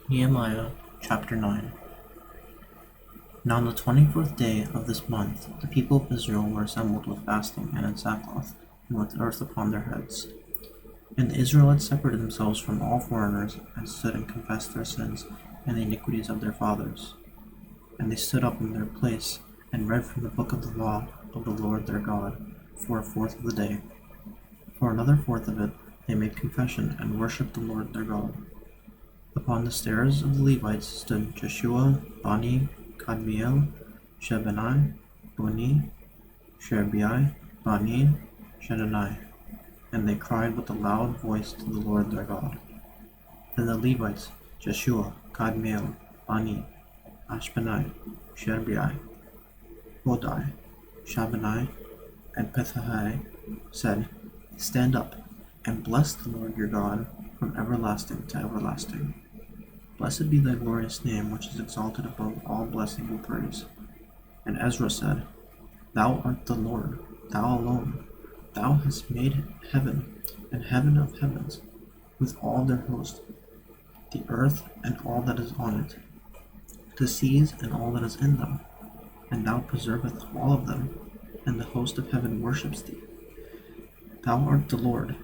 Nehemiah chapter 9. Now on the 24th day of this month the people of Israel were assembled with fasting and in sackcloth, and with earth upon their heads. And the Israelites separated themselves from all foreigners, and stood and confessed their sins and the iniquities of their fathers. And they stood up in their place, and read from the book of the law of the Lord their God, for a fourth of the day. For another fourth of it they made confession, and worshipped the Lord their God. Upon the stairs of the Levites stood Joshua, Bani, Kadmiel, Shebani, Buni, Sherebai, Bani, Ch.9, and they cried with a loud voice to the Lord their God. Then the Levites, Joshua, Kadmiel, Bani, Ashbani, Sherebai, Bodai, Shabani, and Pethahai, said, Stand up, and bless the Lord your God from everlasting to everlasting. Blessed be thy glorious name, which is exalted above all blessing and praise. And Ezra said, Thou art the Lord, thou alone. Thou hast made heaven, and heaven of heavens, with all their host, the earth and all that is on it, the seas and all that is in them. And thou preservest all of them, and the host of heaven worships thee. Thou art the Lord,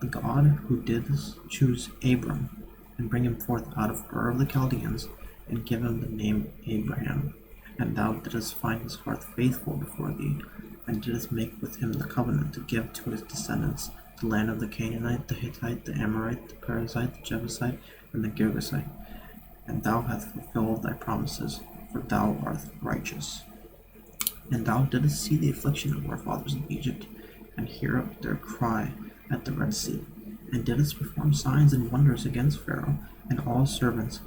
the God who didst choose Abram, and bring him forth out of Ur of the Chaldeans, and give him the name Abraham. And thou didst find his heart faithful before thee, and didst make with him the covenant to give to his descendants the land of the Canaanite, the Hittite, the Amorite, the Perizzite, the Jebusite, and the Girgashite. And thou hast fulfilled thy promises, for thou art righteous. And thou didst see the affliction of our fathers in Egypt, and hear their cry at the Red Sea, and didst perform signs and wonders against Pharaoh and all his servants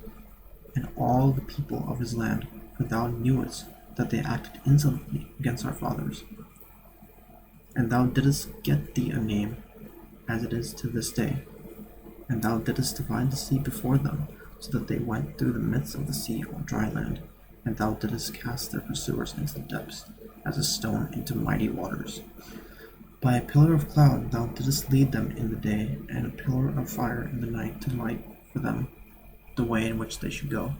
and all the people of his land, for thou knewest that they acted insolently against our fathers. And thou didst get thee a name, as it is to this day. And thou didst divide the sea before them, so that they went through the midst of the sea on dry land. And thou didst cast their pursuers into the depths, as a stone into mighty waters. By a pillar of cloud thou didst lead them in the day, and a pillar of fire in the night to light for them the way in which they should go.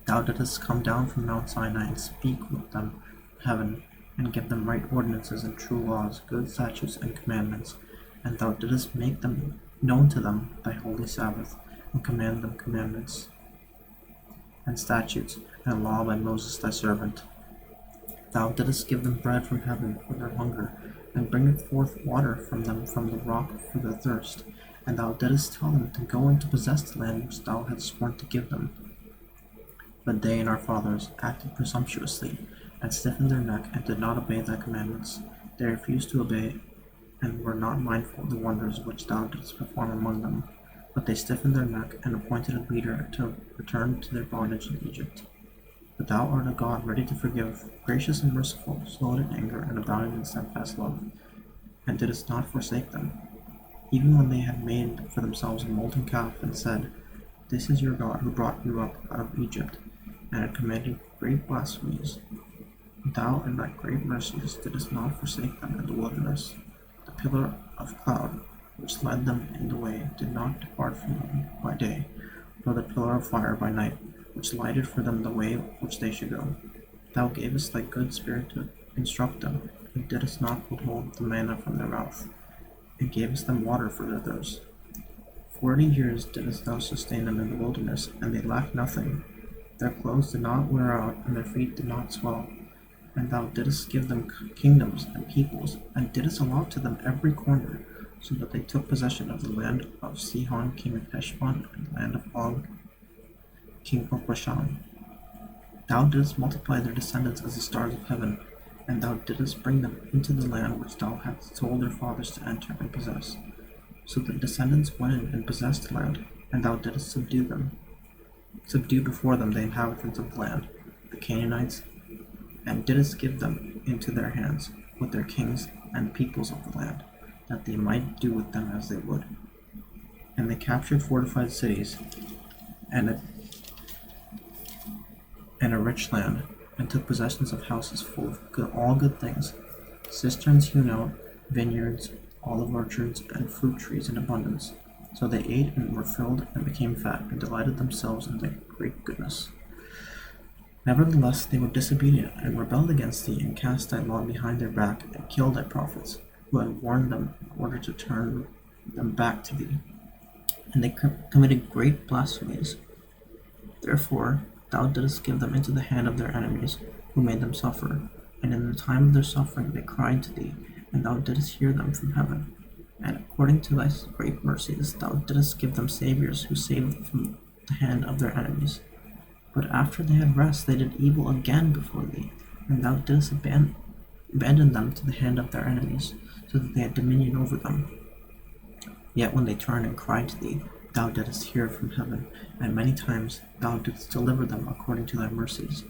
Thou didst come down from Mount Sinai, and speak with them in heaven, and give them right ordinances and true laws, good statutes and commandments. And thou didst make them known to them thy holy Sabbath, and command them commandments and statutes, and law by Moses thy servant. Thou didst give them bread from heaven for their hunger, and bringeth forth water from them from the rock for their thirst. And thou didst tell them to go and to possess the land which thou hadst sworn to give them. But they and our fathers acted presumptuously, and stiffened their neck, and did not obey thy commandments. They refused to obey, and were not mindful of the wonders which thou didst perform among them. But they stiffened their neck, and appointed a leader to return to their bondage in Egypt. But thou art a God ready to forgive, gracious and merciful, slow to anger, and abounding in steadfast love, and didst not forsake them, even when they had made for themselves a molten calf, and said, This is your God who brought you up out of Egypt, and had commanded great blasphemies. Thou in thy great mercies didst not forsake them in the wilderness. The pillar of cloud, which led them in the way, did not depart from them by day, nor the pillar of fire by night, which lighted for them the way which they should go. Thou gavest thy good spirit to instruct them, and didst not withhold the manna from their mouth, and gavest them water for their thirst. 40 years didst thou sustain them in the wilderness, and they lacked nothing. Their clothes did not wear out, and their feet did not swell. And thou didst give them kingdoms and peoples, and didst allot to them every corner, so that they took possession of the land of Sihon king of Heshbon, and the land of Og king of Bashan. Thou didst multiply their descendants as the stars of heaven, and thou didst bring them into the land which thou hadst told their fathers to enter and possess. So the descendants went in and possessed the land, and thou didst subdue before them the inhabitants of the land, the Canaanites, and didst give them into their hands, with their kings and peoples of the land, that they might do with them as they would. And they captured fortified cities, and a rich land, and took possessions of houses full of all good things, cisterns hewn out, vineyards, olive orchards, and fruit trees in abundance. So they ate and were filled and became fat, and delighted themselves in thy great goodness. Nevertheless they were disobedient, and rebelled against thee, and cast thy law behind their back, and killed thy prophets, who had warned them, in order to turn them back to thee. And they committed great blasphemies. Therefore thou didst give them into the hand of their enemies, who made them suffer. And in the time of their suffering they cried to thee, and thou didst hear them from heaven. And according to thy great mercies thou didst give them saviors, who saved them from the hand of their enemies. But after they had rest, they did evil again before thee, and thou didst abandon them to the hand of their enemies, so that they had dominion over them. Yet when they turned and cried to thee, thou didst hear from heaven, and many times thou didst deliver them according to thy mercies.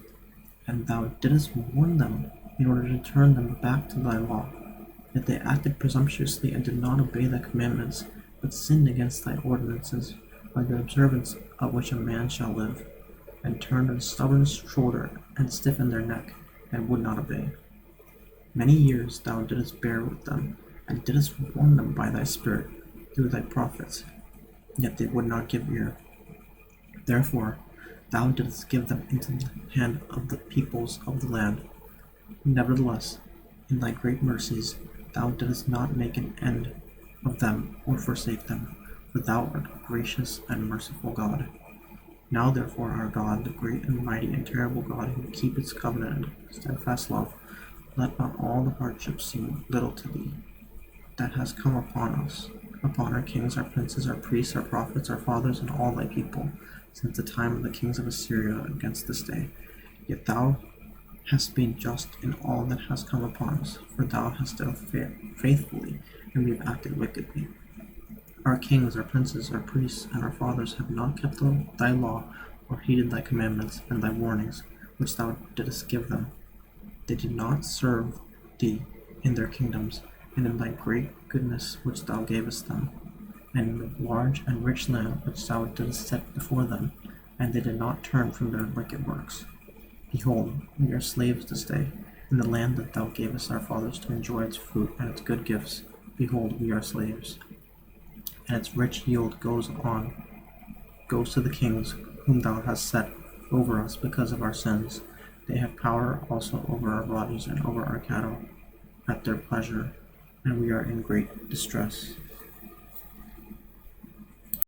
And thou didst warn them, in order to turn them back to thy law. Yet they acted presumptuously, and did not obey thy commandments, but sinned against thy ordinances, by the observance of which a man shall live, and turned a stubborn shoulder, and stiffened their neck, and would not obey. Many years thou didst bear with them, and didst warn them by thy Spirit through thy prophets, yet they would not give ear. Therefore thou didst give them into the hand of the peoples of the land. Nevertheless, in thy great mercies thou didst not make an end of them or forsake them, for thou art a gracious and merciful God. Now therefore, our God, the great and mighty and terrible God, who keepeth covenant and steadfast love, let not all the hardships seem little to thee that has come upon us, upon our kings, our princes, our priests, our prophets, our fathers, and all thy people, since the time of the kings of Assyria against this day. Yet thou hast been just in all that has come upon us, for thou hast dealt faithfully, and we have acted wickedly. Our kings, our princes, our priests, and our fathers have not kept thy law, or heeded thy commandments and thy warnings, which thou didst give them. They did not serve thee in their kingdoms, and in thy great goodness which thou gavest them, and in the large and rich land which thou didst set before them, and they did not turn from their wicked works. Behold, we are slaves this day, in the land that thou gavest our fathers to enjoy its fruit and its good gifts. Behold, we are slaves. And its rich yield goes to the kings whom thou hast set over us because of our sins. They have power also over our bodies and over our cattle at their pleasure, and we are in great distress.